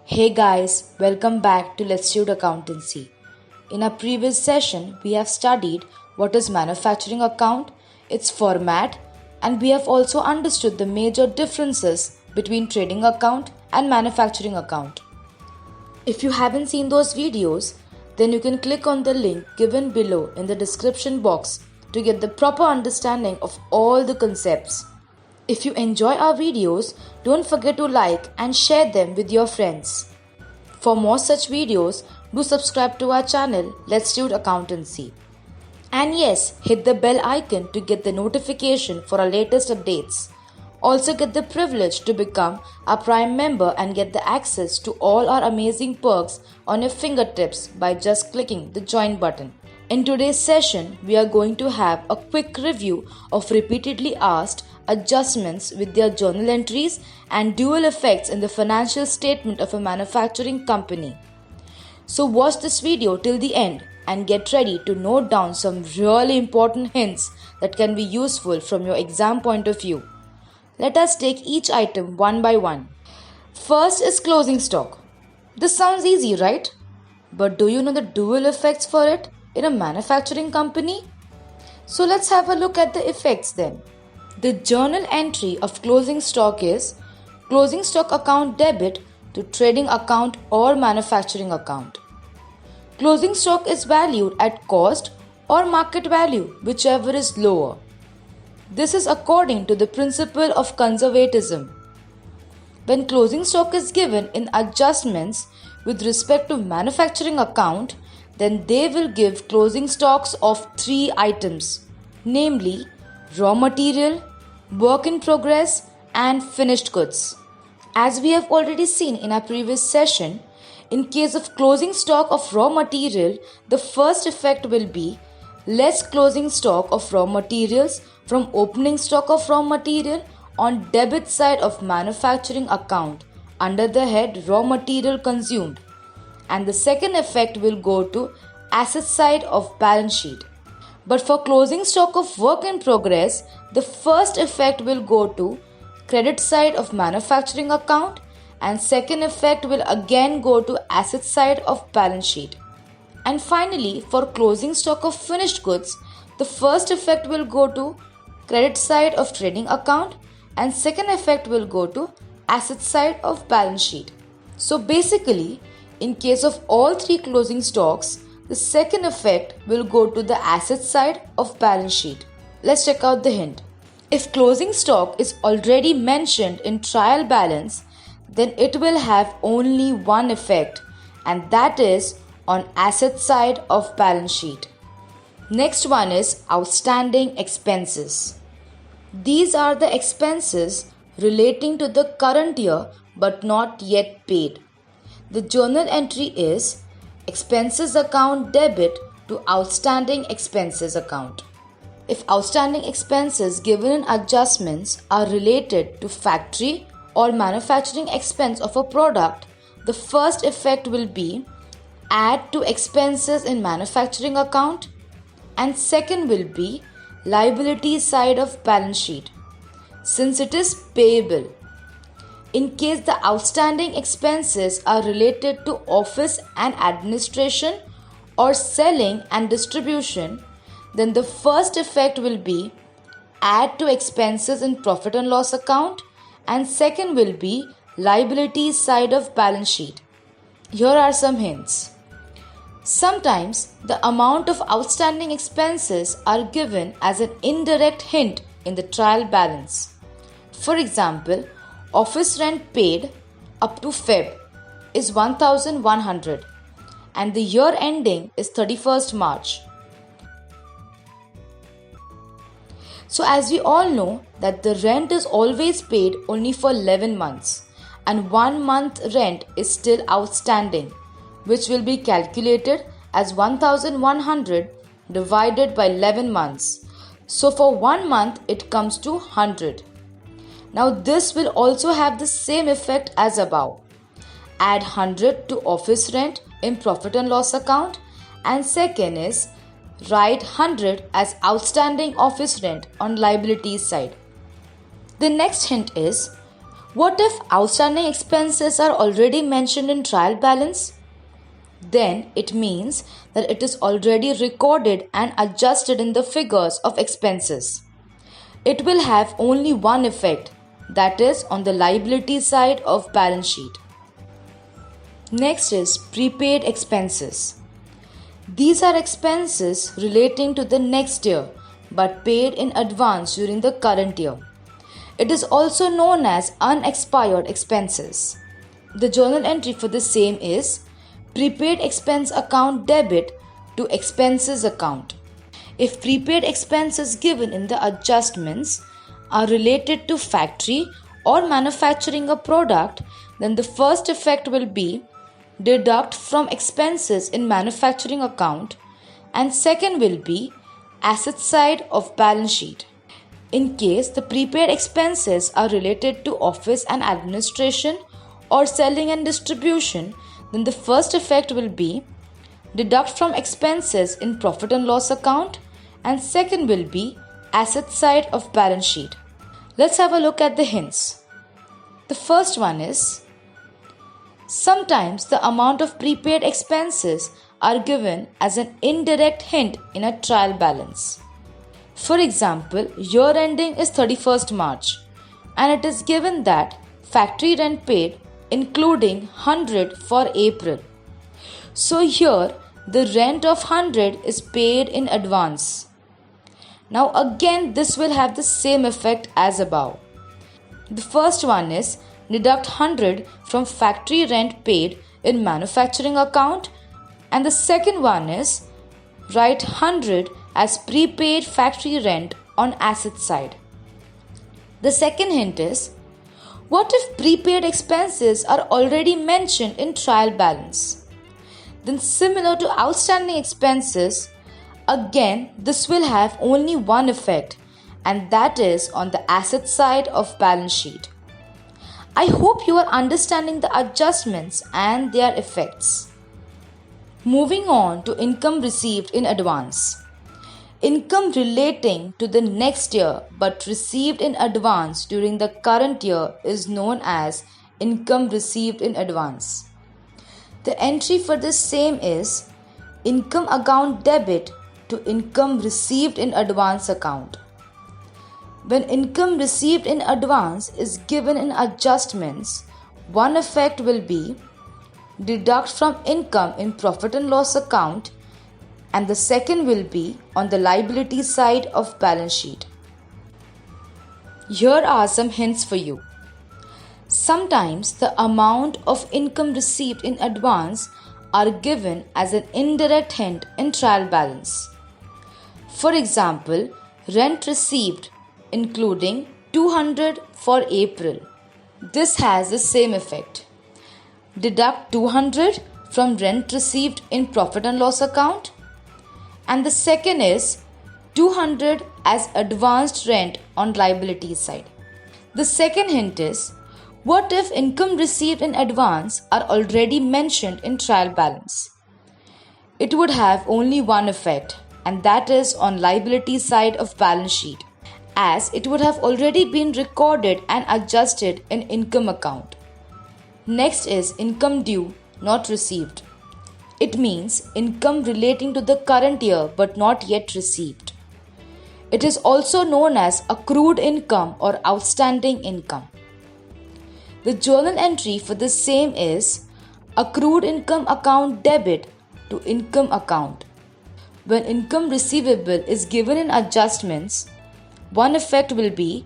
Hey guys, welcome back to Letstute Accountancy. In our previous session, we have studied what is manufacturing account, its format, and we have also understood the major differences between trading account and manufacturing account. If you haven't seen those videos, then you can click on the link given below in the description box to get the proper understanding of all the concepts. If you enjoy our videos, don't forget to like and share them with your friends. For more such videos, do subscribe to our channel Letstute Accountancy. And yes, hit the bell icon to get the notification for our latest updates. Also get the privilege to become a Prime member and get the access to all our amazing perks on your fingertips by just clicking the join button. In today's session, we are going to have a quick review of repeatedly asked adjustments with their journal entries and dual effects in the financial statement of a manufacturing company. So watch this video till the end and get ready to note down some really important hints that can be useful from your exam point of view. Let us take each item one by one. First is closing stock. This sounds easy, right? But do you know the dual effects for it in a manufacturing company? So let's have a look at the effects then. The journal entry of closing stock is closing stock account debit to trading account or manufacturing account. Closing stock is valued at cost or market value, whichever is lower. This is according to the principle of conservatism. When closing stock is given in adjustments with respect to manufacturing account, then they will give closing stocks of 3 items, namely raw material, work in progress, and finished goods. As we have already seen in our previous session, in case of closing stock of raw material, the first effect will be less closing stock of raw materials from opening stock of raw material on debit side of manufacturing account under the head raw material consumed, and the second effect will go to asset side of balance sheet. But for closing stock of work in progress, the first effect will go to credit side of manufacturing account and second effect will again go to asset side of balance sheet. And finally, for closing stock of finished goods, the first effect will go to credit side of trading account and second effect will go to asset side of balance sheet. So basically, in case of all 3 closing stocks, the second effect will go to the asset side of balance sheet. Let's check out the hint. If closing stock is already mentioned in trial balance, then it will have only one effect, and that is on asset side of balance sheet. Next one is outstanding expenses. These are the expenses relating to the current year but not yet paid. The journal entry is expenses account debit to outstanding expenses account. If outstanding expenses given in adjustments are related to factory or manufacturing expense of a product, the first effect will be add to expenses in manufacturing account and second will be liability side of balance sheet since it is payable. In case the outstanding expenses are related to office and administration or selling and distribution, then the first effect will be add to expenses in profit and loss account and second will be liability side of balance sheet. Here are some hints. Sometimes the amount of outstanding expenses are given as an indirect hint in the trial balance. For example, office rent paid up to Feb is 1,100 and the year ending is 31st March. So as we all know that the rent is always paid only for 11 months and 1 month rent is still outstanding, which will be calculated as 1,100 divided by 11 months. So for 1 month it comes to 100. Now this will also have the same effect as above. Add 100 to office rent in profit and loss account and second is write 100 as outstanding office rent on liabilities side. The next hint is What if outstanding expenses are already mentioned in trial balance? Then it means that it is already recorded and adjusted in the figures of expenses. It will have only one effect, that is on the liability side of balance sheet. Next is prepaid expenses. These are expenses relating to the next year but paid in advance during the current year. It is also known as unexpired expenses. The journal entry for the same is prepaid expense account debit to expenses account. If prepaid expenses given in the adjustments are related to factory or manufacturing a product, then the first effect will be deduct from expenses in manufacturing account, and second will be asset side of balance sheet. In case the prepaid expenses are related to office and administration or selling and distribution, then the first effect will be deduct from expenses in profit and loss account, and second will be asset side of balance sheet. Let's have a look at the hints. The first one is sometimes the amount of prepaid expenses are given as an indirect hint in a trial balance. For example, year ending is 31st March and it is given that factory rent paid including 100 for April. So here the rent of 100 is paid in advance. Now again this will have the same effect as above. The first one is deduct 100 from factory rent paid in manufacturing account, and the second one is write 100 as prepaid factory rent on asset side. The second hint is, what if prepaid expenses are already mentioned in trial balance? Then similar to outstanding expenses, again this will have only one effect, and that is on the asset side of balance sheet. I hope you are understanding the adjustments and their effects. Moving on to income received in advance. Income relating to the next year but received in advance during the current year is known as income received in advance. The entry for the same is income account debit to income received in advance account. When income received in advance is given in adjustments, one effect will be deduct from income in profit and loss account, and the second will be on the liability side of balance sheet. Here are some hints for you. Sometimes the amount of income received in advance are given as an indirect hint in trial balance. For example, rent received including 200 for April. This has the same effect. Deduct 200 from rent received in profit and loss account, and the second is 200 as advanced rent on liability side. The second hint is, what if income received in advance are already mentioned in trial balance? It would have only one effect, and that is on liability side of balance sheet, as it would have already been recorded and adjusted in income account. Next is income due, not received. It means income relating to the current year but not yet received. It is also known as accrued income or outstanding income. The journal entry for the same is accrued income account debit to income account. When income receivable is given in adjustments, one effect will be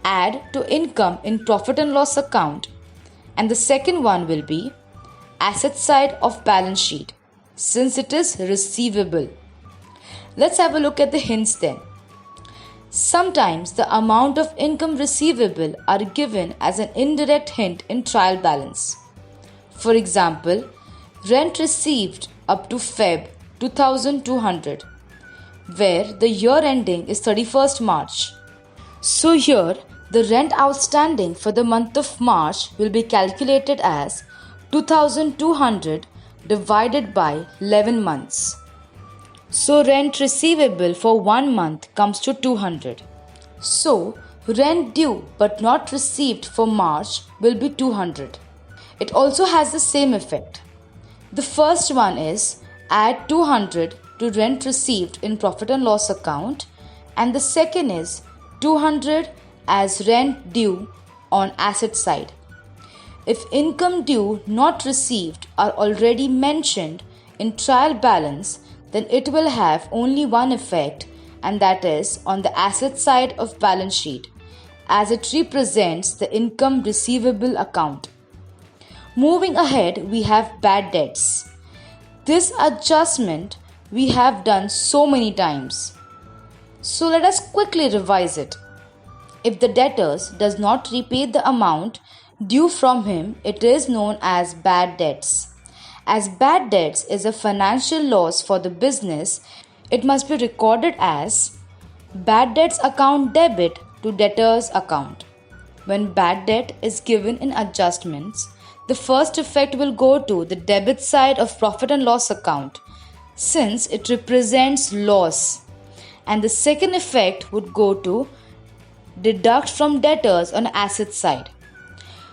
add to income in profit and loss account, and the second one will be asset side of balance sheet since it is receivable. Let's have a look at the hints then. Sometimes the amount of income receivable are given as an indirect hint in trial balance. For example, rent received up to Feb 2200, where the year ending is 31st March. So here the rent outstanding for the month of March will be calculated as 2200 divided by 11 months. So rent receivable for 1 month comes to 200. So Rent due but not received for March will be 200. It also has the same effect. The first one is add 200 to rent received in profit and loss account, and the second is 200 as rent due on asset side. If income due not received are already mentioned in trial balance, then it will have only one effect, and that is on the asset side of balance sheet, as it represents the income receivable account. Moving ahead, we have bad debts. This adjustment we have done so many times. So let us quickly revise it. If the debtor does not repay the amount due from him, it is known as bad debts. As bad debts is a financial loss for the business, it must be recorded as bad debts account debit to debtors account. When bad debt is given in adjustments, the first effect will go to the debit side of profit and loss account, since it represents loss, and the second effect would go to deduct from debtors on asset side.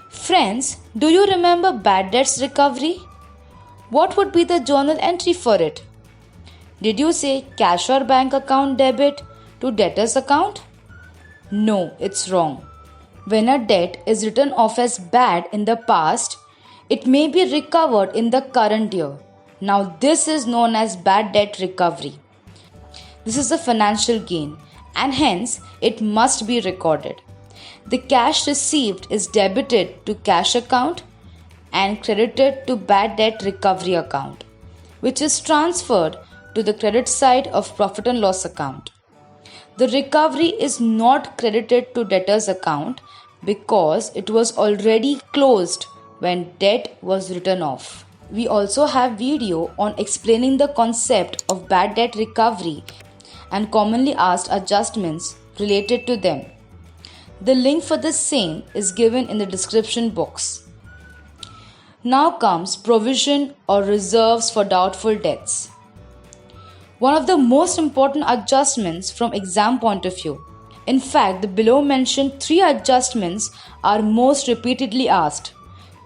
Friends, do you remember bad debts recovery? What would be the journal entry for it? Did you say cash or bank account debit to debtors account? No, it's wrong. When a debt is written off as bad in the past, it may be recovered in the current year. Now this is known as bad debt recovery. This is a financial gain, and hence it must be recorded. The cash received is debited to cash account and credited to bad debt recovery account, which is transferred to the credit side of profit and loss account. The recovery is not credited to debtors account because it was already closed when debt was written off. We also have video on explaining the concept of bad debt recovery and commonly asked adjustments related to them. The link for the same is given in the description box. Now comes provision or reserves for doubtful debts. One of the most important adjustments from exam point of view. In fact, the below mentioned 3 adjustments are most repeatedly asked.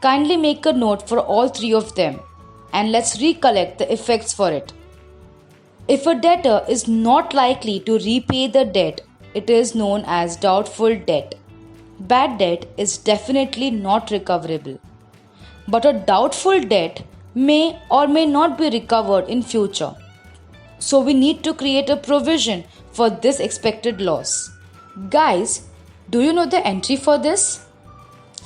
Kindly make a note for all 3 of them, and let's recollect the effects for it. If a debtor is not likely to repay the debt, it is known as doubtful debt. Bad debt is definitely not recoverable, but a doubtful debt may or may not be recovered in future. So we need to create a provision for this expected loss. Guys, do you know the entry for this?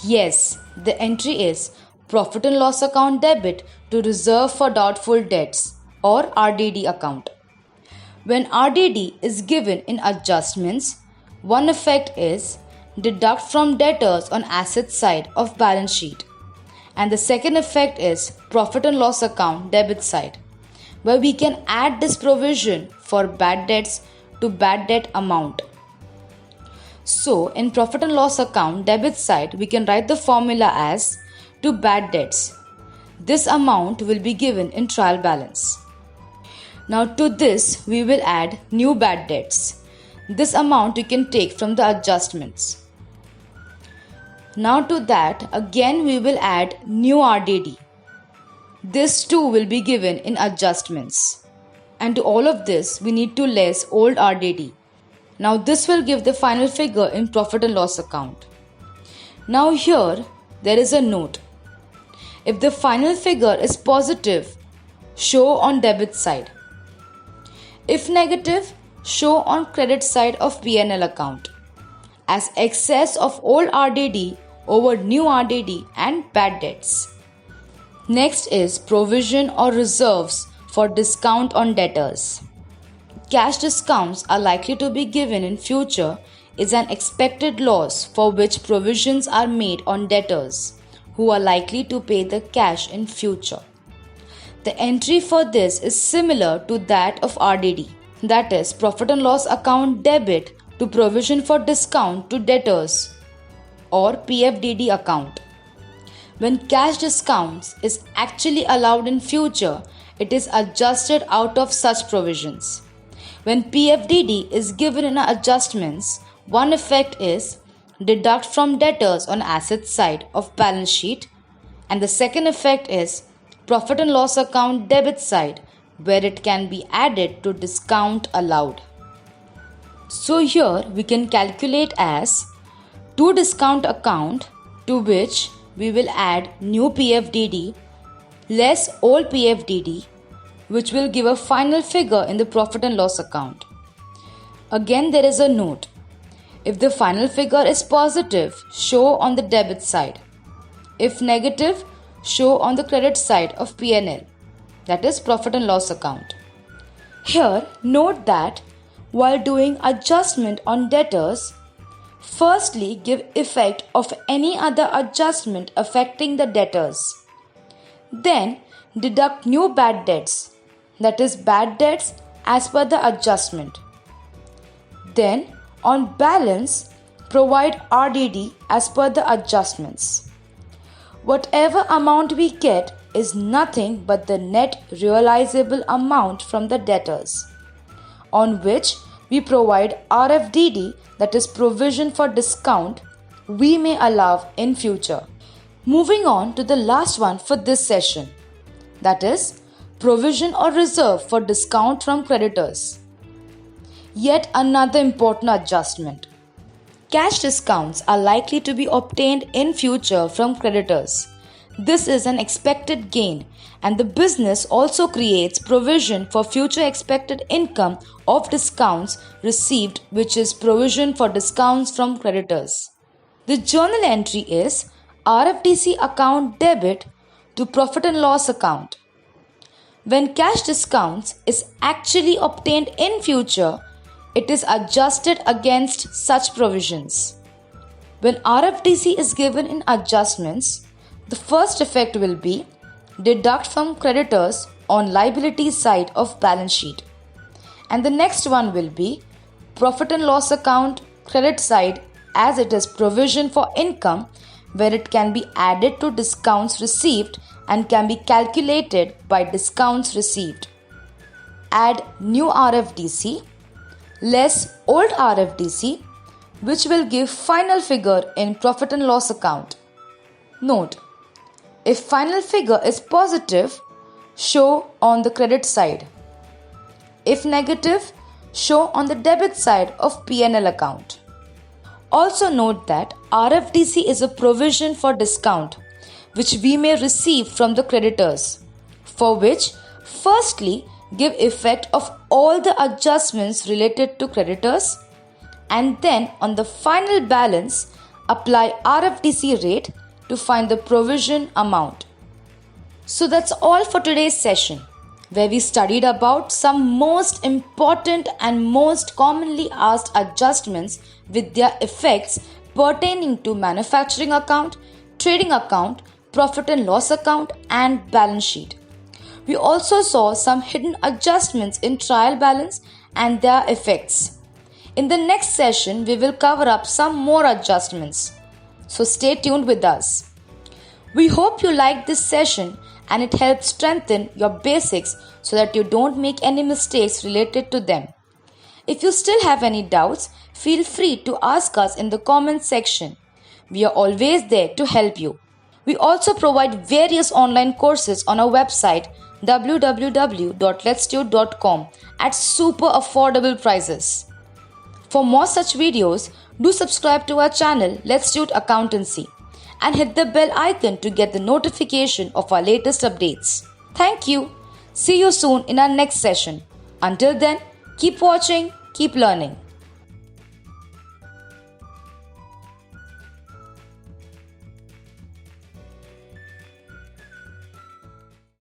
Yes, the entry is profit and loss account debit to reserve for doubtful debts or RDD account. When RDD is given in adjustments, one effect is deduct from debtors on asset side of balance sheet, and the second effect is profit and loss account debit side, where we can add this provision for bad debts to bad debt amount. So in profit and loss account debit side, we can write the formula as to bad debts. This amount will be given in trial balance. Now to this we will add new bad debts. This amount you can take from the adjustments. Now to that again we will add new RDD. This too will be given in adjustments. And to all of this we need to less old RDD. Now this will give the final figure in profit and loss account. Now here there is a note. If the final figure is positive, show on debit side. If negative, show on credit side of P&L account as excess of old RDD over new RDD and bad debts. Next is provision or reserves for discount on debtors. Cash discounts are likely to be given in future is an expected loss for which provisions are made on debtors who are likely to pay the cash in future. The entry for this is similar to that of RDD, that is profit and loss account debit to provision for discount to debtors or PFDD account. When cash discounts is actually allowed in future, it is adjusted out of such provisions. When PFDD is given in adjustments, One effect is deduct from debtors on asset side of balance sheet, and the second effect is profit and loss account debit side, where it can be added to discount allowed. So here we can calculate as to discount account, to which we will add new PFDD less old PFDD, which will give a final figure in the profit and loss account. Again, there is a note. If the final figure is positive, show on the debit side. If negative, show on the credit side of P&L, that is profit and loss account. Here, note that while doing adjustment on debtors, firstly give effect of any other adjustment affecting the debtors. Then deduct new bad debts, that is bad debts as per the adjustment. Then on balance, provide RDD as per the adjustments. Whatever amount we get is nothing but the net realizable amount from the debtors, on which we provide RFDD, that is provision for discount we may allow in future. Moving on to the last one for this session, that is provision or reserve for discount from creditors. Yet another important adjustment. Cash discounts are likely to be obtained in future from creditors. This is an expected gain, and the business also creates provision for future expected income of discounts received, which is provision for discounts from creditors. The journal entry is RFDC account debit to profit and loss account. When cash discounts is actually obtained in future, it is adjusted against such provisions. When RFDC is given in adjustments, the first effect will be deduct from creditors on liability side of balance sheet, and the next one will be profit and loss account credit side, as it is provision for income where it can be added to discounts received and can be calculated by discounts received. Add new RFDC less old RFDC, which will give final figure in profit and loss account. Note, if final figure is positive, show on the credit side. If negative, show on the debit side of P&L account. Also note that RFDC is a provision for discount which we may receive from the creditors, for which firstly give effect of all the adjustments related to creditors, and then on the final balance apply RFDC rate to find the provision amount. So that's all for today's session, where we studied about some most important and most commonly asked adjustments with their effects pertaining to manufacturing account, trading account, profit and loss account, and balance sheet. We also saw some hidden adjustments in trial balance and their effects. In the next session, we will cover up some more adjustments. So stay tuned with us. We hope you liked this session and it helped strengthen your basics so that you don't make any mistakes related to them. If you still have any doubts, feel free to ask us in the comments section. We are always there to help you. We also provide various online courses on our website www.letstute.com at super affordable prices. For more such videos, do subscribe to our channel Letstute Accountancy and hit the bell icon to get the notification of our latest updates. Thank you. See you soon in our next session. Until then, keep watching, keep learning.